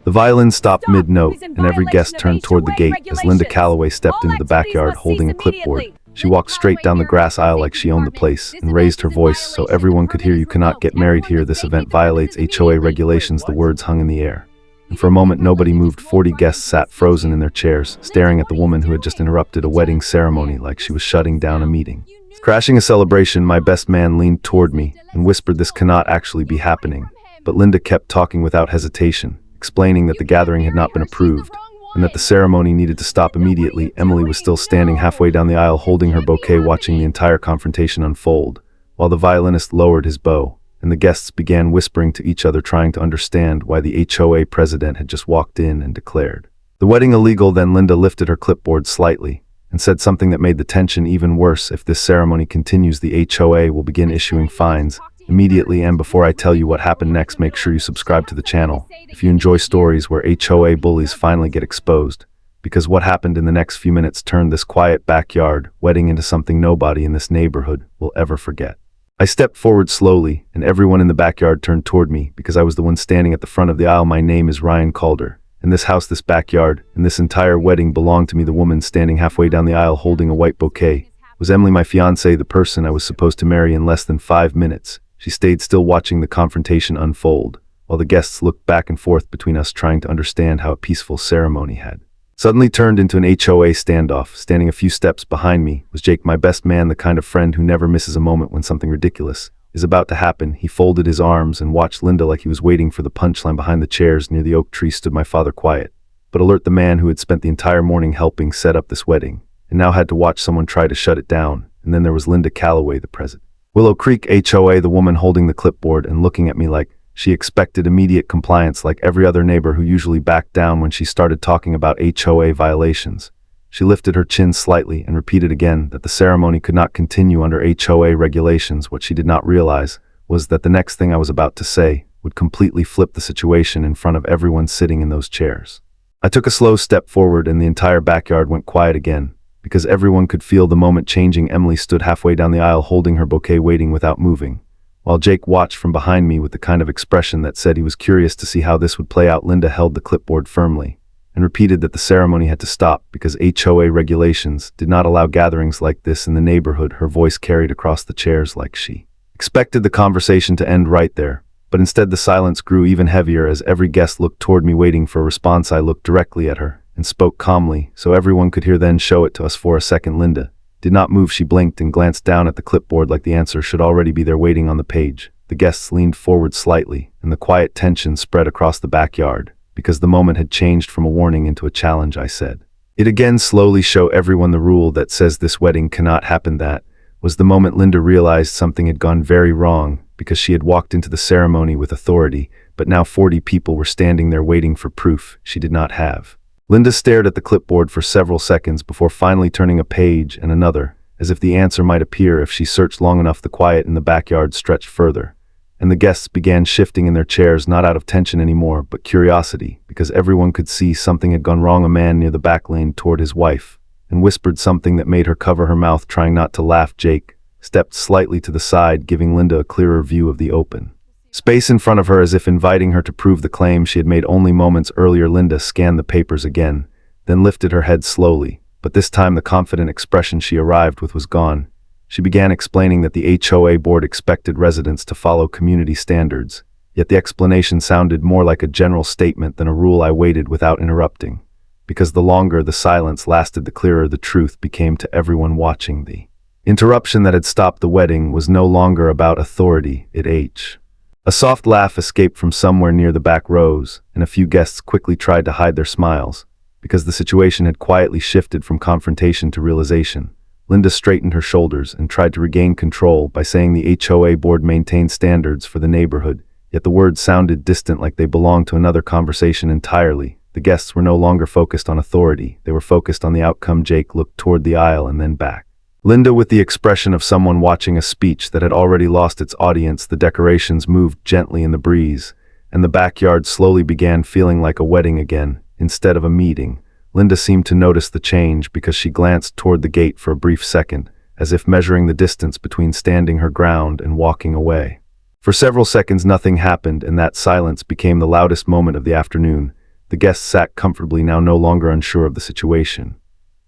The violin stopped mid-note, and every guest turned toward the gate as Linda Calloway stepped into the backyard holding a clipboard. She walked straight down the grass aisle like she owned the place and raised her voice so everyone could hear. "You cannot get married here. This event violates HOA regulations." The words hung in the air. And for a moment nobody moved. 40 guests sat frozen in their chairs, staring at the woman who had just interrupted a wedding ceremony like she was shutting down a meeting. Crashing a celebration, my best man leaned toward me and whispered, "This cannot actually be happening." But Linda kept talking without hesitation, explaining that the gathering had not been approved and that the ceremony needed to stop immediately. Emily was still standing halfway down the aisle holding her bouquet, watching the entire confrontation unfold, while the violinist lowered his bow, and the guests began whispering to each other, trying to understand why the HOA president had just walked in and declared the wedding illegal. Then Linda lifted her clipboard slightly and said something that made the tension even worse. "If this ceremony continues, the HOA will begin issuing fines immediately. And before I tell you what happened next, make sure you subscribe to the channel if you enjoy stories where HOA bullies finally get exposed, because what happened in the next few minutes turned this quiet backyard wedding into something nobody in this neighborhood will ever forget." I stepped forward slowly, and everyone in the backyard turned toward me because I was the one standing at the front of the aisle. "My name is Ryan Calder, and this house, this backyard, and this entire wedding belong to me." The woman standing halfway down the aisle holding a white bouquet was Emily, my fiancée, the person I was supposed to marry in less than 5 minutes. She stayed still watching the confrontation unfold, while the guests looked back and forth between us, trying to understand how a peaceful ceremony had suddenly turned into an HOA standoff. Standing a few steps behind me was Jake, my best man, the kind of friend who never misses a moment when something ridiculous is about to happen. He folded his arms and watched Linda like he was waiting for the punchline. Behind the chairs near the oak tree stood my father, quiet but alert, the man who had spent the entire morning helping set up this wedding and now had to watch someone try to shut it down. And then there was Linda Calloway, the president. Willow Creek HOA, the woman holding the clipboard and looking at me like she expected immediate compliance. Like every other neighbor who usually backed down when she started talking about HOA violations, she lifted her chin slightly and repeated again that the ceremony could not continue under HOA regulations. What she did not realize was that the next thing I was about to say would completely flip the situation in front of everyone sitting in those chairs. I took a slow step forward and the entire backyard went quiet again, because everyone could feel the moment changing. Emily stood halfway down the aisle holding her bouquet, waiting without moving, while Jake watched from behind me with the kind of expression that said he was curious to see how this would play out. Linda held the clipboard firmly and repeated that the ceremony had to stop because HOA regulations did not allow gatherings like this in the neighborhood. Her voice carried across the chairs like she expected the conversation to end right there, but instead the silence grew even heavier as every guest looked toward me waiting for a response. I looked directly at her and spoke calmly so everyone could hear, "Then show it to us." For a second Linda did not move. She blinked and glanced down at the clipboard like the answer should already be there waiting on the page. The guests leaned forward slightly and the quiet tension spread across the backyard because the moment had changed from a warning into a challenge. I said it again, slowly. "Show everyone the rule that says this wedding cannot happen." That was the moment Linda realized something had gone very wrong, because she had walked into the ceremony with authority, but now 40 people were standing there waiting for proof she did not have. Linda stared at the clipboard for several seconds before finally turning a page and another, as if the answer might appear if she searched long enough. The quiet in the backyard stretched further, and the guests began shifting in their chairs, not out of tension anymore, but curiosity, because everyone could see something had gone wrong. A man near the back leaned toward his wife and whispered something that made her cover her mouth, trying not to laugh. Jake stepped slightly to the side, giving Linda a clearer view of the open space in front of her, as if inviting her to prove the claim she had made only moments earlier. Linda scanned the papers again, then lifted her head slowly, but this time the confident expression she arrived with was gone. She began explaining that the HOA board expected residents to follow community standards, yet the explanation sounded more like a general statement than a rule. I waited without interrupting, because the longer the silence lasted, the clearer the truth became to everyone watching. The interruption that had stopped the wedding was no longer about authority. A soft laugh escaped from somewhere near the back rows, and a few guests quickly tried to hide their smiles, because the situation had quietly shifted from confrontation to realization. Linda straightened her shoulders and tried to regain control by saying the HOA board maintained standards for the neighborhood, yet the words sounded distant, like they belonged to another conversation entirely. The guests were no longer focused on authority, they were focused on the outcome. Jake looked toward the aisle and then back. Linda with the expression of someone watching a speech that had already lost its audience. The decorations moved gently in the breeze, and the backyard slowly began feeling like a wedding again, instead of a meeting. Linda seemed to notice the change because she glanced toward the gate for a brief second, as if measuring the distance between standing her ground and walking away. For several seconds nothing happened, and that silence became the loudest moment of the afternoon. The guests sat comfortably, now no longer unsure of the situation.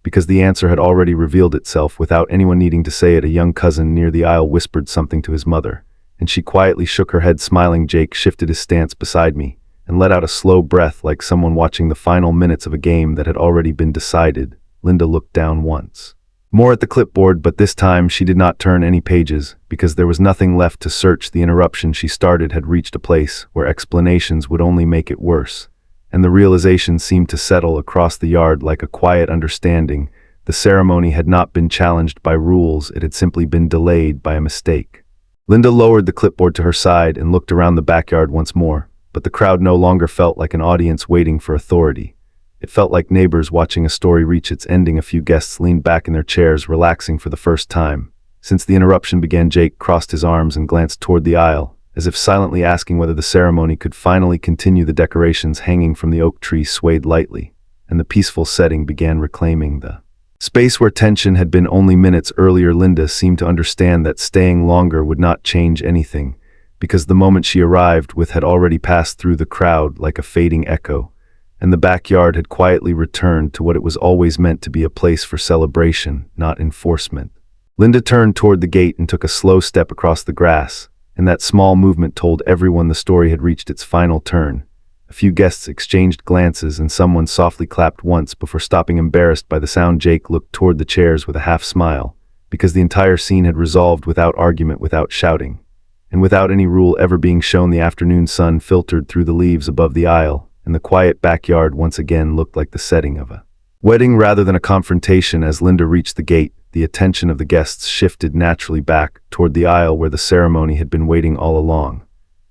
Because the answer had already revealed itself without anyone needing to say it, a young cousin near the aisle whispered something to his mother, and she quietly shook her head, smiling. Jake shifted his stance beside me and let out a slow breath like someone watching the final minutes of a game that had already been decided. Linda looked down once more at the clipboard, but this time she did not turn any pages, because there was nothing left to search. The interruption she started had reached a place where explanations would only make it worse, and the realization seemed to settle across the yard like a quiet understanding. The ceremony had not been challenged by rules, it had simply been delayed by a mistake. Linda lowered the clipboard to her side and looked around the backyard once more, but the crowd no longer felt like an audience waiting for authority. It felt like neighbors watching a story reach its ending. A few guests leaned back in their chairs, relaxing for the first time. Since the interruption began, Jake crossed his arms and glanced toward the aisle, as if silently asking whether the ceremony could finally continue. The decorations hanging from the oak tree swayed lightly, and the peaceful setting began reclaiming the space where tension had been only minutes earlier. Linda seemed to understand that staying longer would not change anything, because the moment she arrived with had already passed through the crowd like a fading echo, and the backyard had quietly returned to what it was always meant to be, a place for celebration, not enforcement. Linda turned toward the gate and took a slow step across the grass, and that small movement told everyone the story had reached its final turn. A few guests exchanged glances, and someone softly clapped once before stopping, embarrassed by the sound. Jake looked toward the chairs with a half smile, because the entire scene had resolved without argument, without shouting, and without any rule ever being shown. The afternoon sun filtered through the leaves above the aisle, and the quiet backyard once again looked like the setting of a wedding rather than a confrontation. As Linda reached the gate, the attention of the guests shifted naturally back toward the aisle where the ceremony had been waiting all along.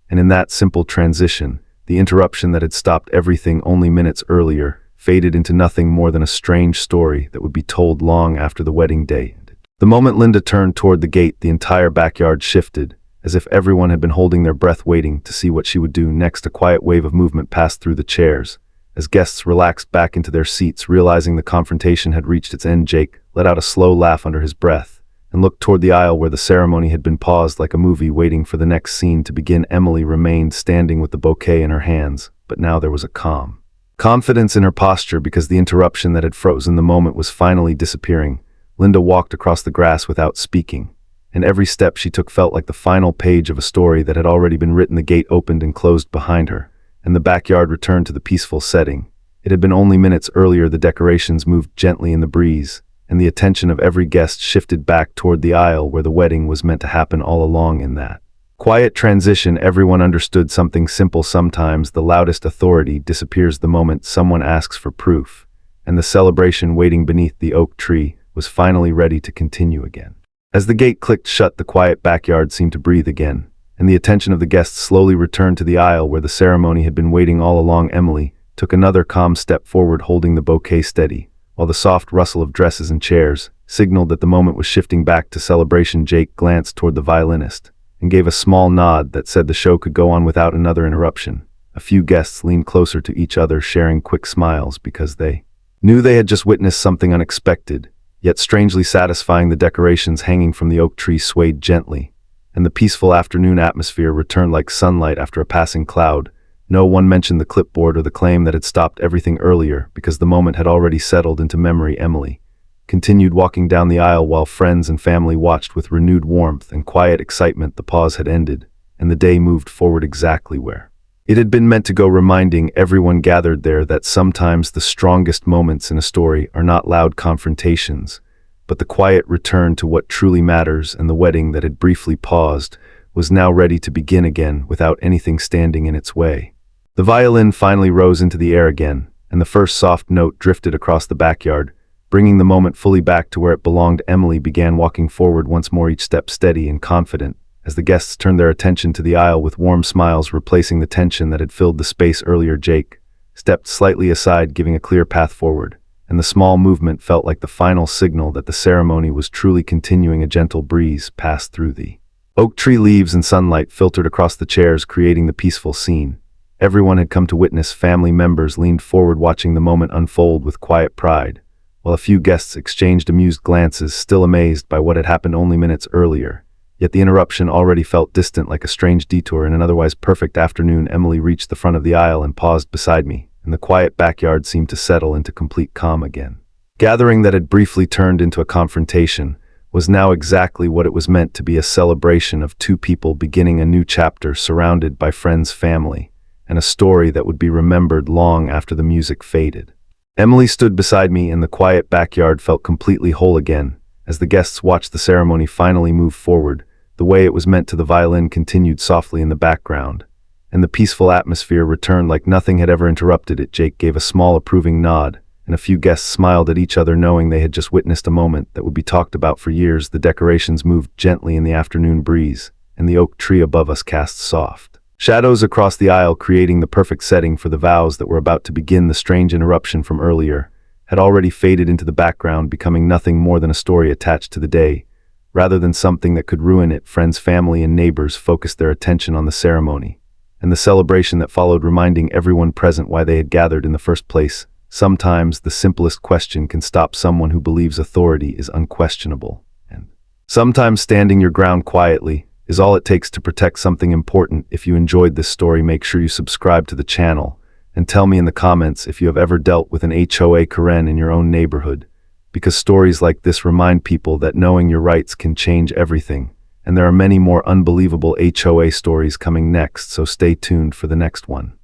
And in that simple transition, the interruption that had stopped everything only minutes earlier faded into nothing more than a strange story that would be told long after the wedding day ended. The moment Linda turned toward the gate, the entire backyard shifted, as if everyone had been holding their breath, waiting to see what she would do next. A quiet wave of movement passed through the chairs, as guests relaxed back into their seats, realizing the confrontation had reached its end. Jake let out a slow laugh under his breath and looked toward the aisle where the ceremony had been paused like a movie waiting for the next scene to begin. Emily remained standing with the bouquet in her hands, but now there was a calm confidence in her posture, because the interruption that had frozen the moment was finally disappearing. Linda walked across the grass without speaking, and every step she took felt like the final page of a story that had already been written. The gate opened and closed behind her, and the backyard returned to the peaceful setting it had been only minutes earlier. The decorations moved gently in the breeze, and the attention of every guest shifted back toward the aisle where the wedding was meant to happen all along. In that quiet transition, everyone understood something simple. Sometimes the loudest authority disappears the moment someone asks for proof, and the celebration waiting beneath the oak tree was finally ready to continue again. As the gate clicked shut, the quiet backyard seemed to breathe again, and the attention of the guests slowly returned to the aisle where the ceremony had been waiting all along. Emily took another calm step forward, holding the bouquet steady, while the soft rustle of dresses and chairs signaled that the moment was shifting back to celebration. Jake glanced toward the violinist and gave a small nod that said the show could go on without another interruption. A few guests leaned closer to each other, sharing quick smiles, because they knew they had just witnessed something unexpected, yet strangely satisfying. The decorations hanging from the oak tree swayed gently, and the peaceful afternoon atmosphere returned like sunlight after a passing cloud. No one mentioned the clipboard or the claim that had stopped everything earlier, because the moment had already settled into memory. Emily continued walking down the aisle while friends and family watched with renewed warmth and quiet excitement. The pause had ended, and the day moved forward exactly where it had been meant to go, reminding everyone gathered there that sometimes the strongest moments in a story are not loud confrontations, but the quiet return to what truly matters. And the wedding that had briefly paused was now ready to begin again, without anything standing in its way. The violin finally rose into the air again, and the first soft note drifted across the backyard, bringing the moment fully back to where it belonged. Emily began walking forward once more, each step steady and confident, as the guests turned their attention to the aisle with warm smiles replacing the tension that had filled the space earlier. Jake stepped slightly aside, giving a clear path forward, and the small movement felt like the final signal that the ceremony was truly continuing. A gentle breeze passed through the oak tree leaves, and sunlight filtered across the chairs, creating the peaceful scene everyone had come to witness. Family members leaned forward, watching the moment unfold with quiet pride, while a few guests exchanged amused glances, still amazed by what had happened only minutes earlier. Yet the interruption already felt distant, like a strange detour in an otherwise perfect afternoon. Emily reached the front of the aisle and paused beside me, and the quiet backyard seemed to settle into complete calm again. Gathering that had briefly turned into a confrontation was now exactly what it was meant to be, a celebration of two people beginning a new chapter surrounded by friends, family, and a story that would be remembered long after the music faded. Emily stood beside me, and the quiet backyard felt completely whole again. As the guests watched the ceremony finally move forward, the way it was meant to, the violin continued softly in the background, and the peaceful atmosphere returned like nothing had ever interrupted it. Jake gave a small approving nod, and a few guests smiled at each other, knowing they had just witnessed a moment that would be talked about for years. The decorations moved gently in the afternoon breeze, and the oak tree above us cast soft shadows across the aisle, creating the perfect setting for the vows that were about to begin. The strange interruption from earlier had already faded into the background, becoming nothing more than a story attached to the day, rather than something that could ruin it. Friends, family, and neighbors focused their attention on the ceremony and the celebration that followed, reminding everyone present why they had gathered in the first place. Sometimes the simplest question can stop someone who believes authority is unquestionable, and sometimes standing your ground quietly is all it takes to protect something important. If you enjoyed this story, make sure you subscribe to the channel and tell me in the comments if you have ever dealt with an HOA Karen in your own neighborhood, because stories like this remind people that knowing your rights can change everything. And there are many more unbelievable HOA stories coming next, so stay tuned for the next one.